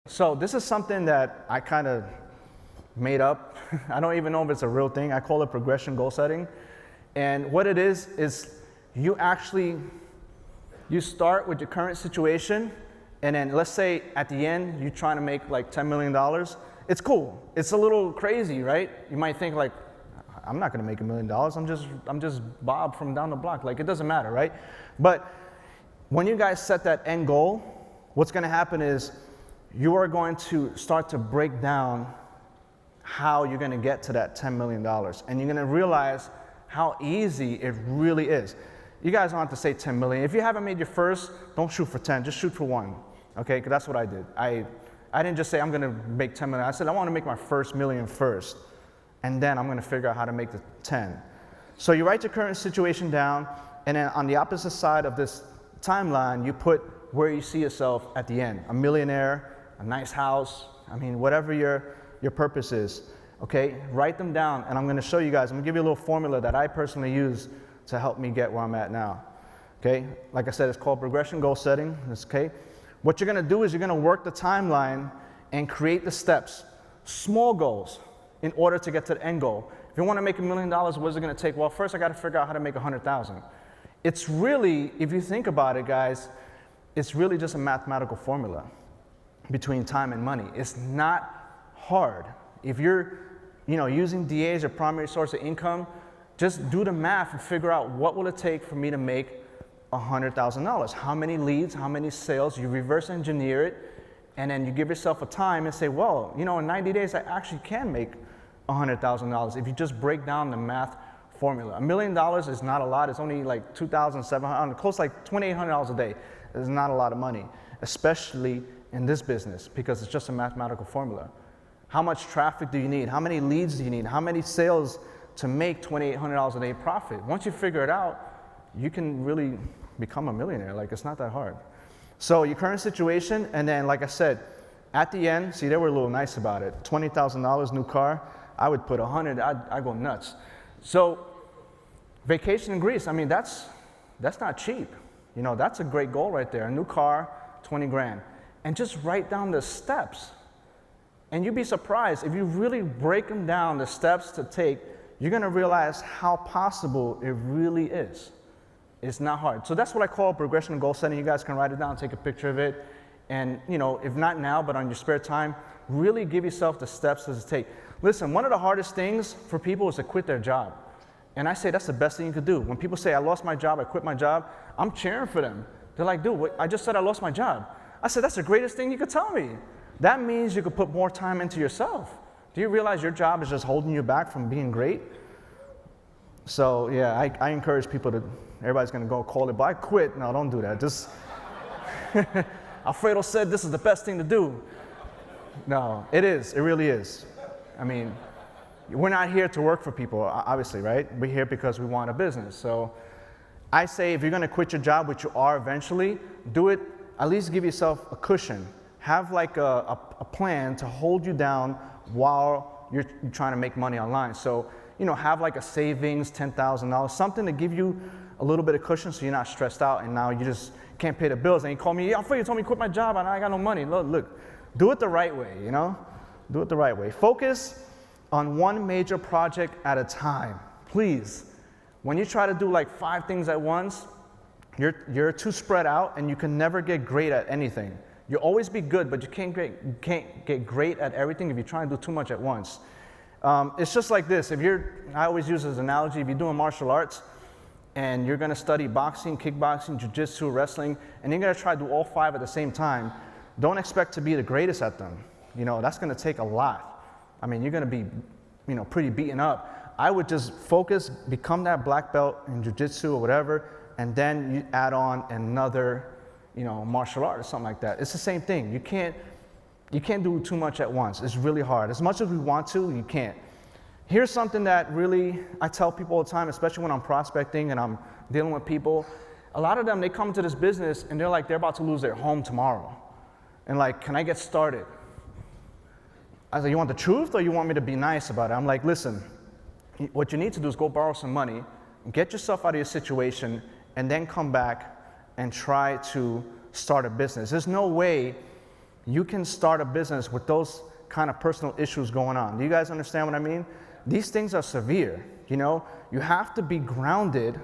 So this is something that I kind of made up. I don't even know if it's a real thing. I call it progression goal setting. And what it is you start with your current situation, and then let's say at the end you're trying to make like $10 million. It's cool. It's a little crazy, right? You might think like, I'm not gonna make $1 million. I'm just Bob from down the block. Like, it doesn't matter, right? But when you guys set that end goal, what's gonna happen is you are going to start to break down how you're gonna get to that $10 million. And you're gonna realize how easy it really is. You guys don't have to say 10 million. If you haven't made your first, don't shoot for 10, just shoot for 1, okay? Because that's what I did. I didn't just say I'm gonna make 10 million. I said I wanna make my first million first, and then I'm gonna figure out how to make the 10. So you write your current situation down, and then on the opposite side of this timeline, you put where you see yourself at the end. A millionaire, a nice house, I mean, whatever your purpose is, okay? Write them down, and I'm gonna show you guys, I'm gonna give you a little formula that I personally use to help me get where I'm at now, okay? Like I said, it's called progression goal setting, okay? What you're gonna do is you're gonna work the timeline and create the steps, small goals, in order to get to the end goal. If you wanna make $1 million, what is it gonna take? Well, first I gotta figure out how to make 100,000. It's really, if you think about it, guys, it's really just a mathematical formula between time and money. It's not hard. If you're using DA as your primary source of income, just do the math and figure out what will it take for me to make $100,000. How many leads, how many sales, you reverse engineer it, and then you give yourself a time and say, well, in 90 days I actually can make $100,000 if you just break down the math formula. $1 million is not a lot. It's only like $2,700, close to like $2,800 a day. It's not a lot of money, especially in this business, because it's just a mathematical formula. How much traffic do you need? How many leads do you need? How many sales to make $2,800 a day profit? Once you figure it out, you can really become a millionaire. Like, it's not that hard. So your current situation, and then like I said, at the end, see, they were a little nice about it. $20,000 new car, I would put 100, I'd go nuts. So vacation in Greece, I mean, that's not cheap. That's a great goal right there. A new car, 20 grand. And just write down the steps. And you'd be surprised, if you really break them down, the steps to take, you're gonna realize how possible it really is. It's not hard. So that's what I call progression goal setting. You guys can write it down, take a picture of it, and if not now, but on your spare time, really give yourself the steps to take. Listen, one of the hardest things for people is to quit their job. And I say that's the best thing you could do. When people say, I lost my job, I quit my job, I'm cheering for them. They're like, dude, I just said I lost my job. I said, that's the greatest thing you could tell me. That means you could put more time into yourself. Do you realize your job is just holding you back from being great? So yeah, I encourage people to, everybody's gonna go call it, but I quit. No, don't do that. Just, Alfredo said this is the best thing to do. No, it is, it really is. I mean, we're not here to work for people, obviously, right? We're here because we want a business. So I say if you're gonna quit your job, which you are eventually, do it, at least give yourself a cushion. Have like a plan to hold you down while you're trying to make money online. So, have like a savings, $10,000, something to give you a little bit of cushion so you're not stressed out and now you just can't pay the bills. And you call me, Alfred, you told me to quit my job and I got no money. Look, do it the right way, Do it the right way. Focus on one major project at a time, please. When you try to do like 5 things at once, you're too spread out and you can never get great at anything. You'll always be good, but you can't get great at everything if you're trying to do too much at once. It's just like this. I always use this analogy, if you're doing martial arts and you're gonna study boxing, kickboxing, jiu-jitsu, wrestling, and you're gonna try to do all 5 at the same time, don't expect to be the greatest at them. That's gonna take a lot. I mean, you're gonna be, pretty beaten up. I would just focus, become that black belt in jiu-jitsu or whatever, and then you add on another martial art or something like that. It's the same thing. You can't do too much at once. It's really hard. As much as we want to, you can't. Here's something that really I tell people all the time, especially when I'm prospecting and I'm dealing with people. A lot of them, they come to this business and they're like, they're about to lose their home tomorrow. And like, can I get started? I said, you want the truth or you want me to be nice about it? I'm like, listen, what you need to do is go borrow some money, get yourself out of your situation, and then come back and try to start a business. There's no way you can start a business with those kind of personal issues going on. Do you guys understand what I mean? These things are severe, you know? You have to be grounded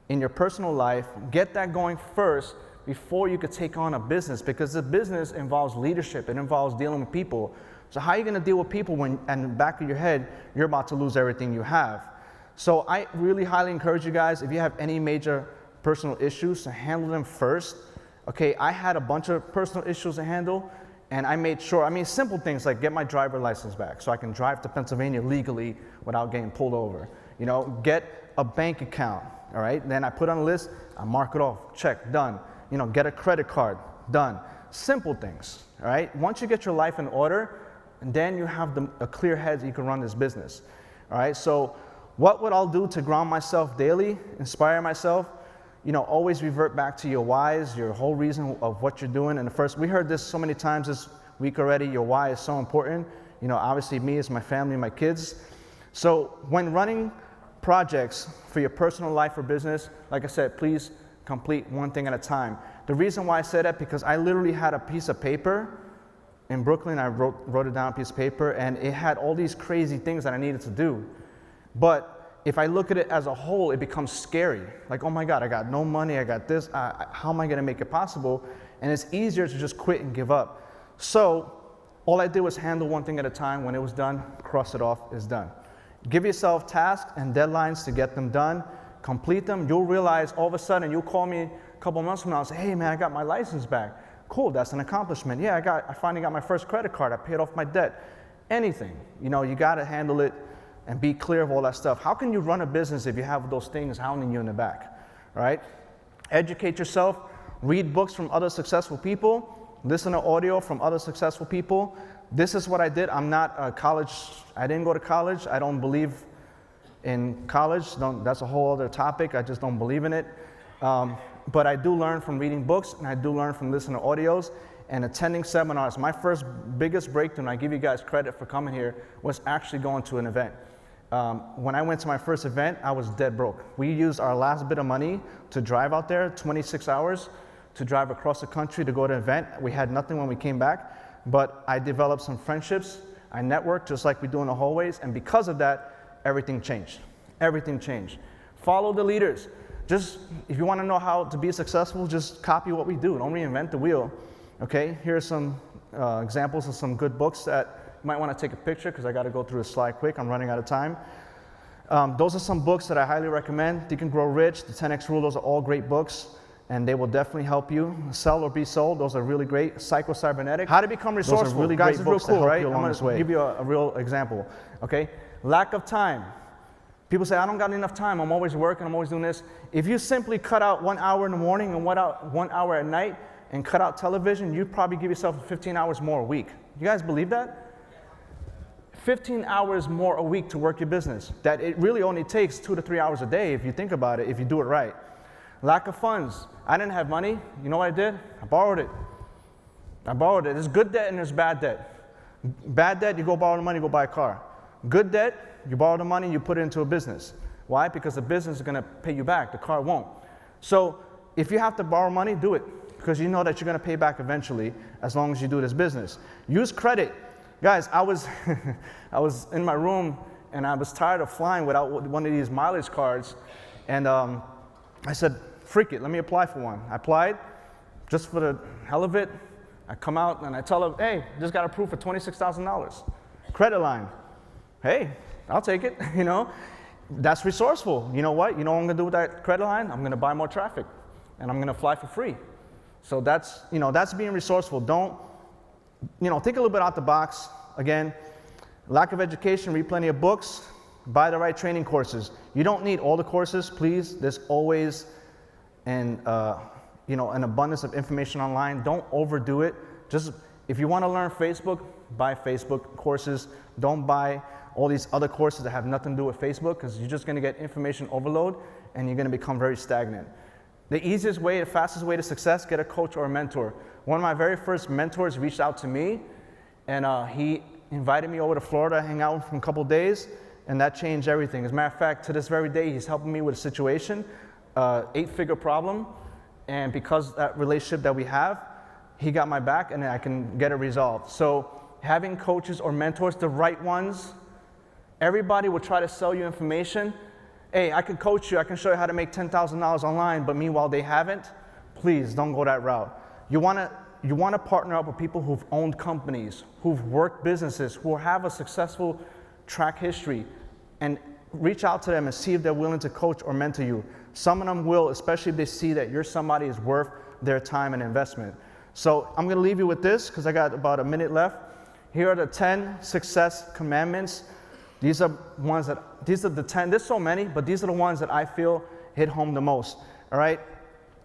in your personal life, get that going first before you could take on a business, because the business involves leadership, it involves dealing with people. So how are you gonna deal with people when, in the back of your head, you're about to lose everything you have? So I really highly encourage you guys, if you have any major personal issues, to handle them first. Okay, I had a bunch of personal issues to handle, and I made sure, I mean, simple things like get my driver license back so I can drive to Pennsylvania legally without getting pulled over. You know, get a bank account, all right? Then I put on a list, I mark it off, check, done. You know, get a credit card, done. Simple things, all right? Once you get your life in order, then you have a clear head so you can run this business, all right? So what would I do to ground myself daily, inspire myself? You know, always revert back to your whys, your whole reason of what you're doing. And we heard this so many times this week already, your why is so important. You know, obviously me, it's my family, my kids. So when running projects for your personal life or business, like I said, please complete one thing at a time. The reason why I said that, because I literally had a piece of paper in Brooklyn, I wrote it down on a piece of paper, and it had all these crazy things that I needed to do. But if I look at it as a whole, it becomes scary. Like, oh my God, I got no money, I got this, how am I gonna make it possible? And it's easier to just quit and give up. So all I did was handle one thing at a time. When it was done, cross it off, it's done. Give yourself tasks and deadlines to get them done, complete them. You'll realize all of a sudden, you'll call me a couple months from now and say, hey man, I got my license back. Cool, that's an accomplishment. Yeah, I finally got my first credit card, I paid off my debt. Anything, you know, you gotta handle it and be clear of all that stuff. How can you run a business if you have those things hounding you in the back, right? Educate yourself, read books from other successful people, listen to audio from other successful people. This is what I did. I'm not a I didn't go to college. I don't believe in college. That's a whole other topic. I just don't believe in it. But I do learn from reading books, and I do learn from listening to audios and attending seminars. My first biggest breakthrough, and I give you guys credit for coming here, was actually going to an event. When I went to my first event, I was dead broke. We used our last bit of money to drive out there, 26 hours, to drive across the country to go to an event. We had nothing when we came back, but I developed some friendships. I networked just like we do in the hallways, and because of that, everything changed. Everything changed. Follow the leaders. Just, if you want to know how to be successful, just copy what we do. Don't reinvent the wheel, okay? Here are some examples of some good books that you might want to take a picture, because I got to go through the slide quick. I'm running out of time. Those are some books that I highly recommend. Think and Grow Rich, The 10X Rule, those are all great books, and they will definitely help you. Sell or Be Sold, those are really great. Psycho-Cybernetics, How to Become Resourceful. Those are really guys, great books real cool, right? I'm going to give you a real example, okay? Lack of time. People say, I don't got enough time. I'm always working. I'm always doing this. If you simply cut out 1 hour in the morning and 1 hour at night and cut out television, you'd probably give yourself 15 hours more a week. You guys believe that? 15 hours more a week to work your business. That it really only takes 2 to 3 hours a day if you think about it, if you do it right. Lack of funds. I didn't have money. You know what I did? I borrowed it. There's good debt and there's bad debt. Bad debt, you go borrow the money, go buy a car. Good debt, you borrow the money, you put it into a business. Why? Because the business is going to pay you back. The car won't. So if you have to borrow money, do it, because you know that you're going to pay back eventually as long as you do this business. Use credit. Guys, I was in my room and I was tired of flying without one of these mileage cards, and I said, freak it, let me apply for one. I applied just for the hell of it. I come out and I tell them, hey, just got approved for $26,000. Credit line. Hey, I'll take it, you know. That's resourceful. You know what? You know what I'm gonna do with that credit line? I'm gonna buy more traffic and I'm gonna fly for free. So that's, you know, that's being resourceful. Don't, you know, think a little bit out the box. Again, lack of education, read plenty of books, buy the right training courses. You don't need all the courses, please. There's always an abundance of information online. Don't overdo it. Just, if you want to learn Facebook, buy Facebook courses. Don't buy all these other courses that have nothing to do with Facebook, because you're just going to get information overload and you're going to become very stagnant. The easiest way, the fastest way to success, get a coach or a mentor. One of my very first mentors reached out to me, and he invited me over to Florida to hang out with him for a couple days, and that changed everything. As a matter of fact, to this very day, he's helping me with a situation, 8-figure problem, and because of that relationship that we have, he got my back and I can get it resolved. So having coaches or mentors, the right ones, everybody will try to sell you information. Hey, I can coach you, I can show you how to make $10,000 online, but meanwhile they haven't. Please don't go that route. You wanna partner up with people who've owned companies, who've worked businesses, who have a successful track history, and reach out to them and see if they're willing to coach or mentor you. Some of them will, especially if they see that you're somebody who's worth their time and investment. So I'm gonna leave you with this because I got about a minute left. Here are the 10 success commandments. These are the 10, there's so many, but these are the ones that I feel hit home the most, all right?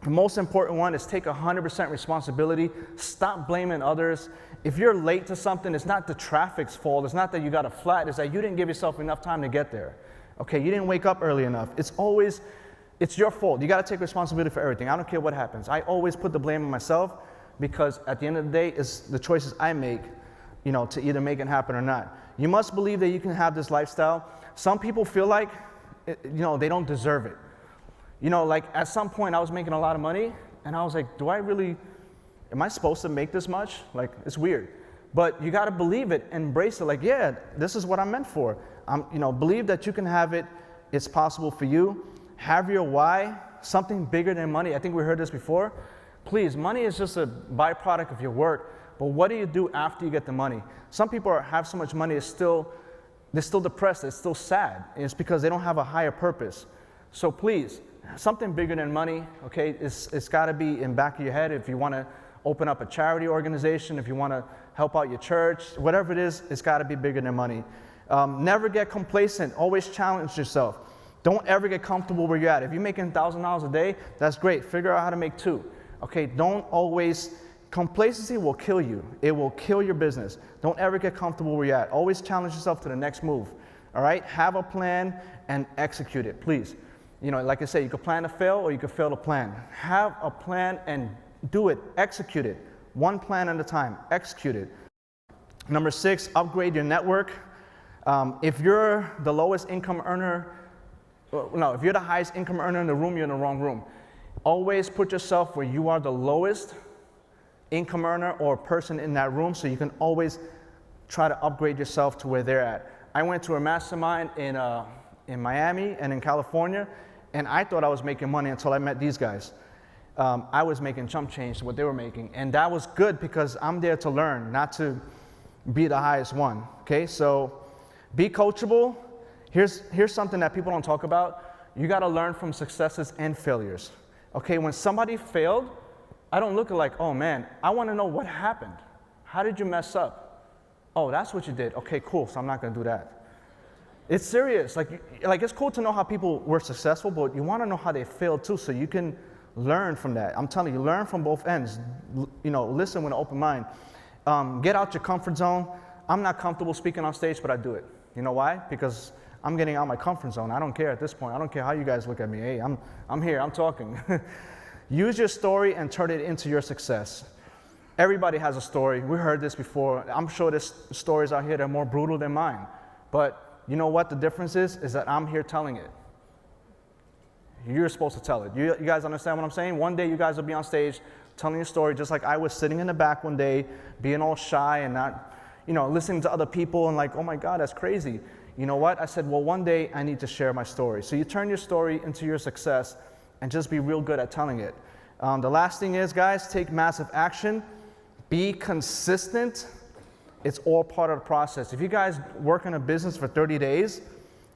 The most important one is take 100% responsibility. Stop blaming others. If you're late to something, it's not the traffic's fault. It's not that you got a flat. It's that you didn't give yourself enough time to get there. Okay, you didn't wake up early enough. It's your fault. You got to take responsibility for everything. I don't care what happens. I always put the blame on myself because at the end of the day, it's the choices I make, to either make it happen or not. You must believe that you can have this lifestyle. Some people feel like, they don't deserve it. Like at some point I was making a lot of money and I was like, am I supposed to make this much? Like, it's weird. But you gotta believe it, embrace it, like, yeah, this is what I'm meant for. Believe that you can have it, it's possible for you. Have your why, something bigger than money. I think we heard this before. Please, money is just a byproduct of your work, but what do you do after you get the money? Some people have so much money, they're still depressed, they're still sad. And it's because they don't have a higher purpose. So please, something bigger than money, okay? It's got to be in back of your head. If you want to open up a charity organization, if you want to help out your church, whatever it is, it's got to be bigger than money. Never get complacent. Always challenge yourself. Don't ever get comfortable where you're at. If you're making $1,000 a day, that's great. Figure out how to make 2. Okay, complacency will kill you. It will kill your business. Don't ever get comfortable where you're at. Always challenge yourself to the next move. All right? Have a plan and execute it, please. Like I said, you could plan to fail or you could fail to plan. Have a plan and do it, execute it. One plan at a time, execute it. Number 6, upgrade your network. If you're the lowest income earner, if you're the highest income earner in the room, you're in the wrong room. Always put yourself where you are the lowest income earner or person in that room so you can always try to upgrade yourself to where they're at. I went to a mastermind in Miami and in California, and I thought I was making money until I met these guys. I was making chump change to what they were making, and that was good because I'm there to learn, not to be the highest one, okay? So be coachable. Here's something that people don't talk about. You gotta learn from successes and failures, okay? When somebody failed, I don't look at like, oh man, I wanna know what happened. How did you mess up? Oh, that's what you did. Okay, cool, so I'm not gonna do that. It's serious. Like it's cool to know how people were successful, but you want to know how they failed too, so you can learn from that. I'm telling you, learn from both ends. Listen with an open mind. Get out your comfort zone. I'm not comfortable speaking on stage, but I do it. You know why? Because I'm getting out of my comfort zone. I don't care at this point. I don't care how you guys look at me. Hey, I'm here. I'm talking. Use your story and turn it into your success. Everybody has a story. We heard this before. I'm sure there's stories out here that are more brutal than mine, but you know what the difference is that I'm here telling it. You're supposed to tell it. You guys understand what I'm saying? One day you guys will be on stage telling your story just like I was sitting in the back one day, being all shy and not, listening to other people and like, oh my God, that's crazy. You know what? I said, well, one day I need to share my story. So you turn your story into your success and just be real good at telling it. The last thing is, guys, take massive action. Be consistent. It's all part of the process. If you guys work in a business for 30 days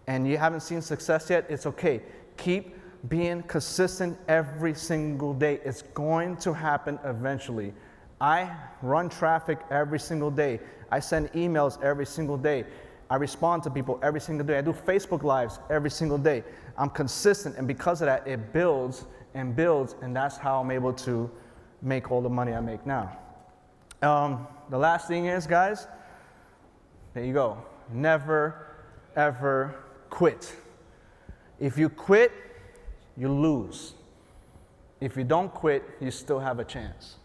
and you haven't seen success yet, it's okay. Keep being consistent every single day. It's going to happen eventually. I run traffic every single day. I send emails every single day. I respond to people every single day. I do Facebook Lives every single day. I'm consistent, and because of that, it builds and builds, and that's how I'm able to make all the money I make now. The last thing is, guys, there you go. Never, ever quit. If you quit, you lose. If you don't quit, you still have a chance.